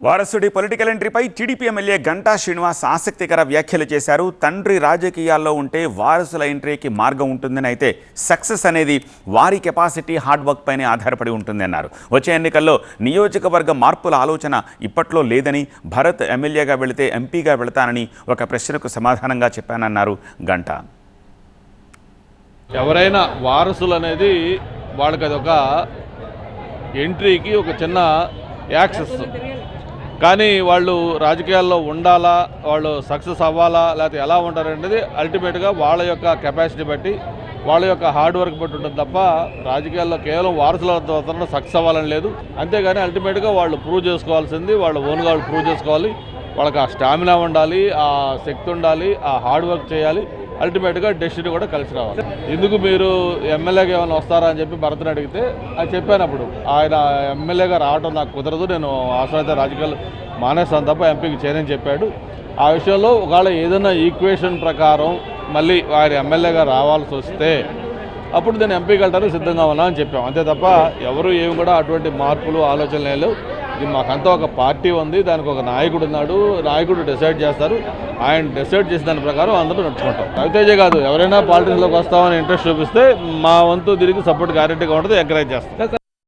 వారసుడి political ఎంట్రీపై TDP MLA Ganta Srinivas ఆసక్తికర వ్యాఖ్యలు చేశారు. తండ్రి రాజకీయాల్లో ఉంటే వారసుల ఎంట్రీకి మార్గం ఉంటుందని, అయితే సక్సెస్ అనేది వారి కెపాసిటీ హార్డ్ వర్క్ పైనే ఆధారపడి ఉంటుంది అన్నారు. వచ్చే ఎన్నికల్లో నియోజకవర్గ మార్పుల ఆలోచన ఇప్పట్లో లేదని, భరత్ ఎమ్మెల్యేగా వెళితే ఎంపీగా వెళతానని ఒక ప్రశ్నకు సమాధానంగా చెప్పానన్నారు గంటా. ఎవరైనా వారసులు అనేది వాళ్ళకి అదొక ఎంట్రీకి ఒక చిన్న యాక్సెస్, కానీ వాళ్ళు రాజకీయాల్లో ఉండాలా, వాళ్ళు సక్సెస్ అవ్వాలా, లేకపోతే ఎలా ఉంటారనేది అల్టిమేట్గా వాళ్ళ యొక్క కెపాసిటీ బట్టి, వాళ్ళ యొక్క హార్డ్ వర్క్ బట్టి ఉంటుంది తప్ప రాజకీయాల్లో కేవలం వారసులతో సక్సెస్ అవ్వాలని లేదు. అంతేగాని అల్టిమేట్గా వాళ్ళు ప్రూవ్ చేసుకోవాల్సింది వాళ్ళు ఓన్గా వాళ్ళు ప్రూవ్ చేసుకోవాలి. వాళ్ళకి ఆ స్టామినా ఉండాలి, ఆ శక్తి ఉండాలి, ఆ హార్డ్ వర్క్ చేయాలి. అల్టిమేట్గా డెస్టినీ కూడా కలిసి రావాలి. ఎందుకు మీరు ఎమ్మెల్యేగా ఏమైనా వస్తారా అని చెప్పి భరత్ని అడిగితే అది చెప్పానప్పుడు, ఆయన ఎమ్మెల్యేగా రావడం నాకు కుదరదు, నేను అవసరమైతే రాజకీయాలు మానేస్తాను తప్ప ఎంపీకి చేయనని చెప్పాడు. ఆ విషయంలో ఒకవేళ ఏదైనా ఈక్వేషన్ ప్రకారం మళ్ళీ ఆయన ఎమ్మెల్యేగా రావాల్సి వస్తే అప్పుడు నేను ఎంపీకి వెళ్ళడానికి సిద్ధంగా ఉన్నా అని చెప్పాం. అంతే తప్ప ఎవరు ఏమి కూడా అటువంటి మార్పులు ఆలోచనలు లేవు. ఇది మాకంతా ఒక పార్టీ ఉంది, దానికి ఒక నాయకుడు ఉన్నాడు, నాయకుడు డిసైడ్ చేస్తారు. ఆయన డిసైడ్ చేసిన దాని ప్రకారం అందరూ నడుచుకుంటాం. రవితేజ కాదు, ఎవరైనా పాలిటిక్స్లోకి వస్తామని ఇంట్రెస్ట్ చూపిస్తే మా వంతు దీనికి సపోర్ట్ గ్యారెంటీగా ఉంటుంది, ఎంకరేజ్ చేస్తాం.